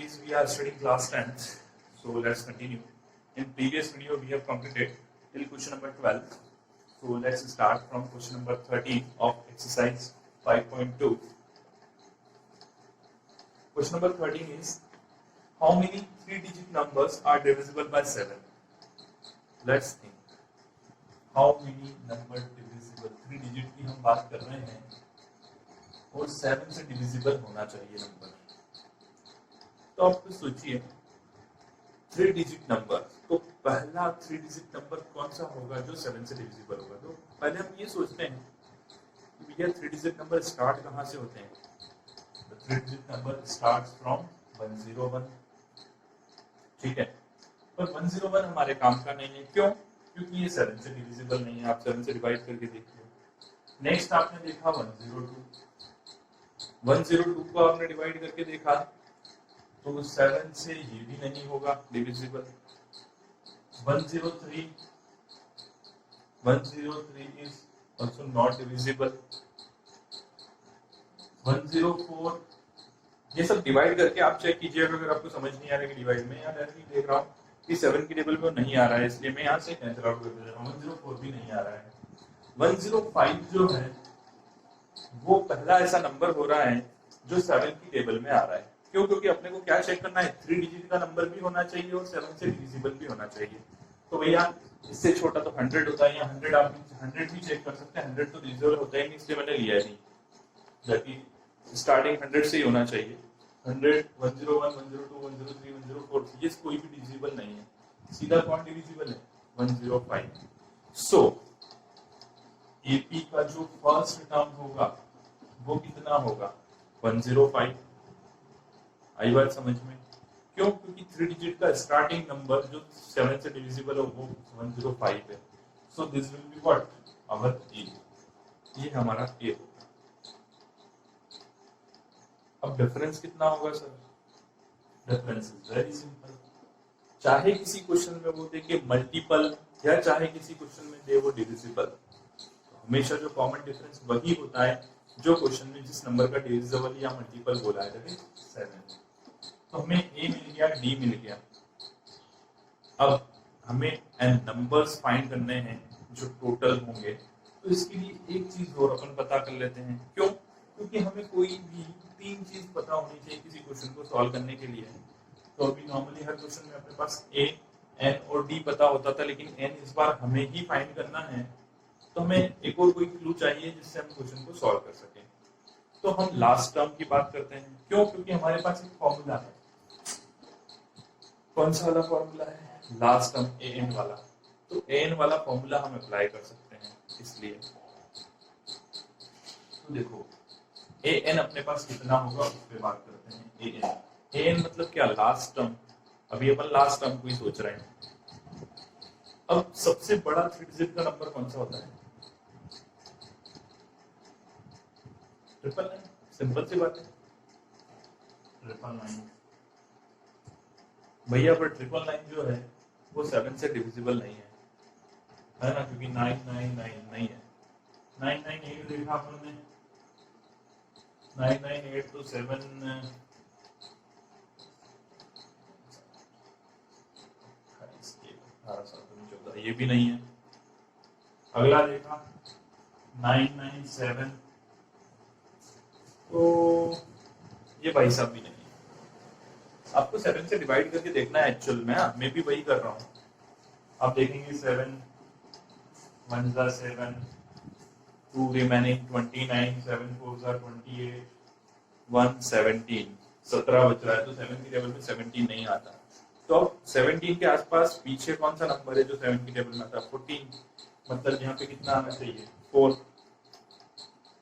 series we are studying class 10th, so let's continue. In previous video we have completed till question number 12, so let's start from question number 13 of exercise 5.2. Question number 13 is, how many 3-digit numbers are divisible by 7? Let's think. How many number divisible, 3 digit की हम बात कर रहे हैं और 7 से divisible होना चाहिए नंबर। तो आप तो सोचिए 3 डिजिट नंबर, तो पहला 3 डिजिट नंबर कौन सा होगा जो 7 से डिविजिबल होगा। तो पहले हम ये सोचते हैं कि भैया 3 डिजिट नंबर स्टार्ट कहाँ से होते हैं। तो 3 डिजिट नंबर स्टार्ट्स फ्रॉम 101, ठीक है। पर 101 हमारे काम का नहीं है, क्यों? क्योंकि ये 7 से डिविजिबल नहीं है। आप 7 से डिवाइड करके देखिए। नेक्स्ट आपने देखा 102 को आपने डिवाइड करके देखा तो 7 से ये भी नहीं होगा divisible. 103 is also not divisible. 104 ये सब डिवाइड करके आप चेक कीजिए। अगर आपको समझ नहीं आ रहा है कि डिवाइड में, या डायरेक्टली देख रहा हूँ कि 7 की टेबल में नहीं आ रहा है, इसलिए मैं यहाँ से कैंसिल आउट कर दे रहा हूँ। 104 भी नहीं आ रहा है। 105 जो है वो पहला ऐसा नंबर हो रहा है जो 7 की टेबल में आ रहा है। क्यों? क्योंकि अपने को क्या चेक करना है, 3 डिजिट का नंबर भी होना चाहिए और 7 से डिविजिबल भी होना चाहिए। तो भैया इससे छोटा तो 100 होता है, या 100 आप 100 भी चेक कर सकते हैं। 100 तो डिविजिबल होता ही नहीं, इसलिए मैंने लिया नहीं, जबकि स्टार्टिंग 100 से ही होना चाहिए। 100, 101, 102, 103, 104 ये कोई भी डिविजिबल नहीं है। सीधा कौन डिविजिबल है? 105। सो एपी का जो फर्स्ट टर्म होगा वो कितना होगा? 105। आई बात समझ में? क्यों? क्योंकि 3 डिजिट का स्टार्टिंग नंबर जो 7 से डिविजिबल है वो 105 है। So this will be what? Our A. ये हमारा ए होगा। अब डिफरेंस कितना होगा sir? Difference is very simple. चाहे किसी क्वेश्चन में वो दे के मल्टीपल, या चाहे किसी क्वेश्चन में दे वो डिविजिबल, तो हमेशा जो कॉमन डिफरेंस वही होता है जो क्वेश्चन में जिस नंबर का डिविजिबल या मल्टीपल बोला है, दैट इज 7। तो हमें ए मिल गया, डी मिल गया। अब हमें एन नंबर्स फाइंड करने हैं जो टोटल होंगे। तो इसके लिए एक चीज और अपन पता कर लेते हैं। क्यों? क्योंकि हमें कोई भी 3 चीज पता होनी चाहिए किसी क्वेश्चन को सॉल्व करने के लिए। तो अभी नॉर्मली हर क्वेश्चन में अपने पास ए, एन और डी पता होता था, लेकिन एन इस बार हमें ही फाइंड करना है। तो हमें एक और कोई क्लू चाहिए जिससे हम क्वेश्चन को सॉल्व कर सकें। तो हम लास्ट टर्म की बात करते हैं। क्यों? क्योंकि हमारे पास एक फॉर्मूला है। कौन सा वाला फॉर्मूला है? लास्ट टर्म ए एन वाला। तो ए एन वाला फॉर्मूला हम अप्लाई कर सकते हैं। इसलिए तो देखो ए एन अपने पास कितना होगा उस पर बात करते हैं। ए एन, ए एन मतलब क्या? Last term. अभी अपन लास्ट टर्म को ही सोच रहे हैं। अब सबसे बड़ा 3 डिजिट का नंबर कौन सा होता है? 999। सिंपल सी बात है, 999 भैया। पर 999 जो है वो 7 से डिविजिबल नहीं है ना, क्योंकि 999 नहीं है। 998 देखा अपन ने, 998 तो 7 ये भी नहीं है। अगला देखा 997, तो ये भाई साहब भी नहीं है। आपको 7 से डिवाइड करके देखना है एक्चुअल में। मैं भी वही कर रहा हूँ। आप देखेंगे 7 1 ज़ा 7, 2 रिमेनिंग 29, 7 4 ज़ा 28, 1 17, 17 बच रहा है। तो 7 की टेबल में 17 नहीं आता। तो अब 17 के आसपास पीछे कौन सा नंबर है जो 7 की टेबल में आता? 14। मतलब यहाँ पे कितना आना चाहिए? 4।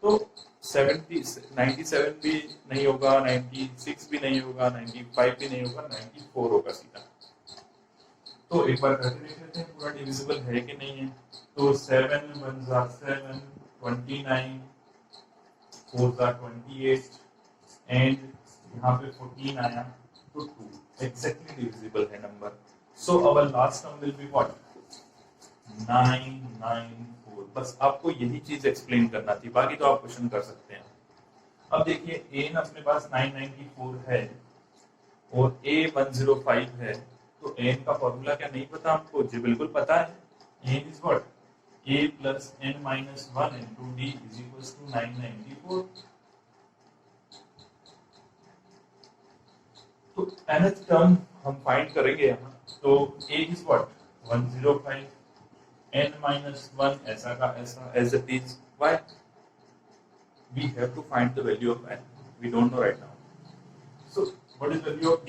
तो 97 भी नहीं होगा, 96 भी नहीं होगा, 95 भी नहीं होगा, 94 होगा सीधा। तो एक बार करके देख लेते हैं पूरा डिविजिबल है कि नहीं है। तो 7 1 ज़ा 7, 29, 4 ज़ा 28 एंड यहाँ पे 14 आया तो 2 एग्जैक्टली डिविजिबल है number. So our last term will be what? 994। बस आपको यही चीज एक्सप्लेन करना थी, बाकी तो आप क्वेश्चन कर सकते हैं। अब देखिए एन अपने पास 994 है और a105 है, तो n का फॉर्मूला क्या नहीं पता हमको? जी बिल्कुल पता है। n is what? a plus n minus 1 into d is equal to 994। तो nth टर्म हम फाइंड करेंगे यहाँ। तो a is what? 105, n minus 1 ऐसा का ऐसा as it is. Why? We have to find the value of n. We don't know right now. So, what is the value of d?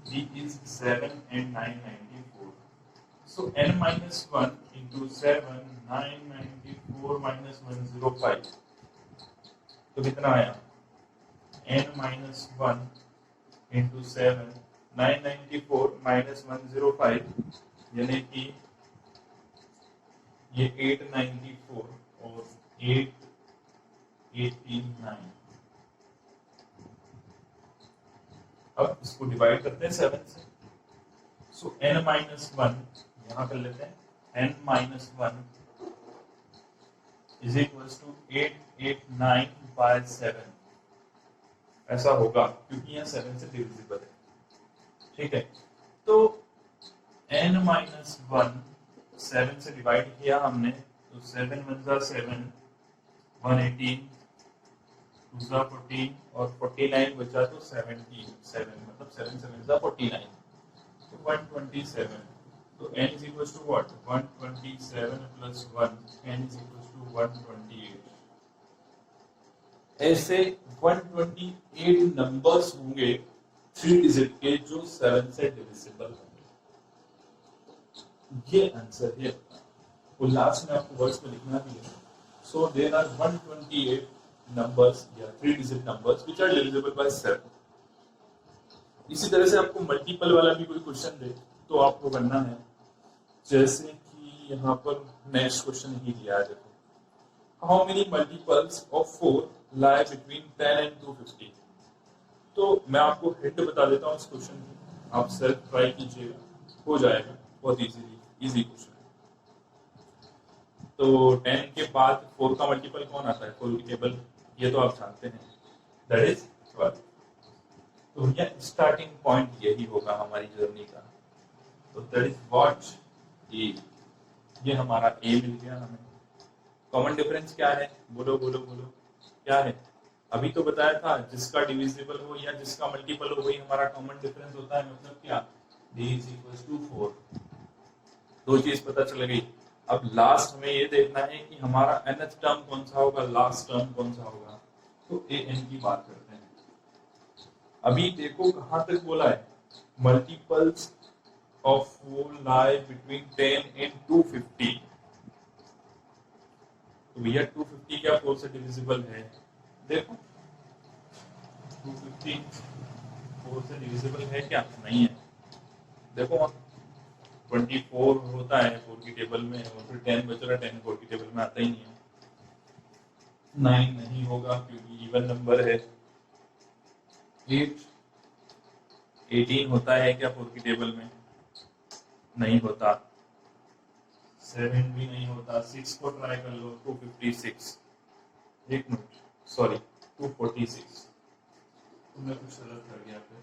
D is 7 and 994. So, n minus 1 into 7, 994 minus 105. तो कितना आया? n minus 1 into 7, 994 minus 105, यानी कि ये 894 और 889। अब इसको divide करते हैं 7 से। सो n माइनस 1 यहाँ कर लेते हैं। n minus 1 is equal to 889 by 7 ऐसा होगा, क्योंकि यहाँ 7 से डिविजिबल है। ठीक है, तो n माइनस 1 7 से डिवाइड किया हमने, तो 7 1 जा 7, 118, 2 जा 14 और 49 बचा तो 77, मतलब 7 7 जा 49, तो 127। तो n is equals to what? 127 plus 1, n is equals to 128। ऐसे 128 नंबर्स होंगे 3 डिजिट के जो 7 से डिविजिबल होंगे। ये आंसर है। और लास्ट में आपको वर्ड्स में लिखना भी है। So there are 128 numbers या 3 digit numbers which are divisible by 7। इसी तरह से आपको मल्टीपल वाला भी कोई क्वेश्चन दे तो आपको करना है, जैसे कि यहाँ पर नेक्स्ट क्वेश्चन ही दिया है। देखो, how many multiples of 4 lie between 10 and 250। तो मैं आपको हिंट बता देता हूँ इस क्वेश्चन की, आप सेल्फ ट्राई कीजिएगा, हो जाएगा बहुत इजी क्वेश्चन। तो 10 के बाद 4 का मल्टीपल कौन आता है? 4 की टेबल, ये तो आप जानते हैं, दैट इज 12। तो यह स्टार्टिंग पॉइंट यही होगा हमारी जर्नी का। तो दैट इज व्हाट ए, ये हमारा ए मिल गया हमें। कॉमन डिफरेंस क्या है? बोलो बोलो बोलो, क्या है? अभी तो बताया था, जिसका डिविजिबल हो या जिसका मल्टीपल हो वही हमारा कॉमन डिफरेंस होता है। मतलब क्या? d is equals to 4। दो चीज पता चल गई। अब लास्ट में ये देखना है कि हमारा nth टर्म कौन सा होगा, लास्ट टर्म कौन सा होगा। तो an की बात करते हैं। अभी देखो कहां तक बोला है, multiples of 4 lie between 10 and 250। तो भैया 250 क्या 4 से डिविजिबल है? देखो 250 4 से डिविजिबल है क्या? नहीं है। देखो 24 होता है 4 की टेबल में, और फिर 10 बच रहा है, 10 4 की टेबल में आता ही नहीं है। 9 नहीं होगा क्योंकि इवन नंबर है। 18 होता है क्या 4 की टेबल में? नहीं होता। 7 भी नहीं होता। 6 को ट्राई कर लो, 256, एक मिनट, सॉरी 246, तुमने कुछ गलत कर गया फिर।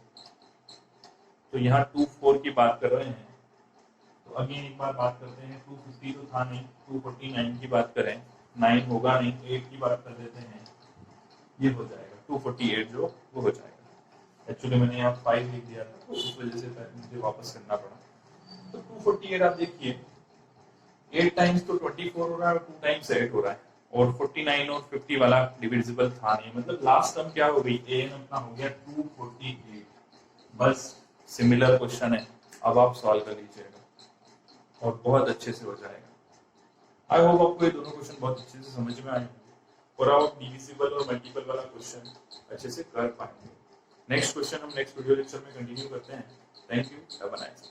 तो यहाँ 24 की बात कर रहे हैं। तो अगेन एक बार बात करते हैं, 250 तो था नहीं, 249 की बात करें, 9 होगा नहीं, 8 की बात कर देते हैं, ये हो जाएगा 248 जो वो हो जाएगा। एक्चुअली मैंने यहाँ 5 लिख दिया था, तो उस वजह से मुझे वापस करना पड़ा। तो 248 आप देखिए, 8 टाइम्स तो 24 हो रहा है और 2 टाइम्स 8 हो रहा है, और 49 और 50 वाला डिविजिबल था नहीं। मतलब लास्ट टर्म क्या हो गई? an अपना हो गया 248। बस सिमिलर क्वेश्चन है, अब आप सॉल्व कर लीजिएगा और बहुत अच्छे से हो जाएगा। आई होप आपको ये दोनों क्वेश्चन बहुत अच्छे से समझ में आए और आप डिविजिबल और मल्टीपल वाला क्वेश्चन अच्छे से कर पाएंगे। नेक्स्ट क्वेश्चन हम नेक्स्ट वीडियो लेक्चर में कंटिन्यू करते हैं। Thank you, have a nice day.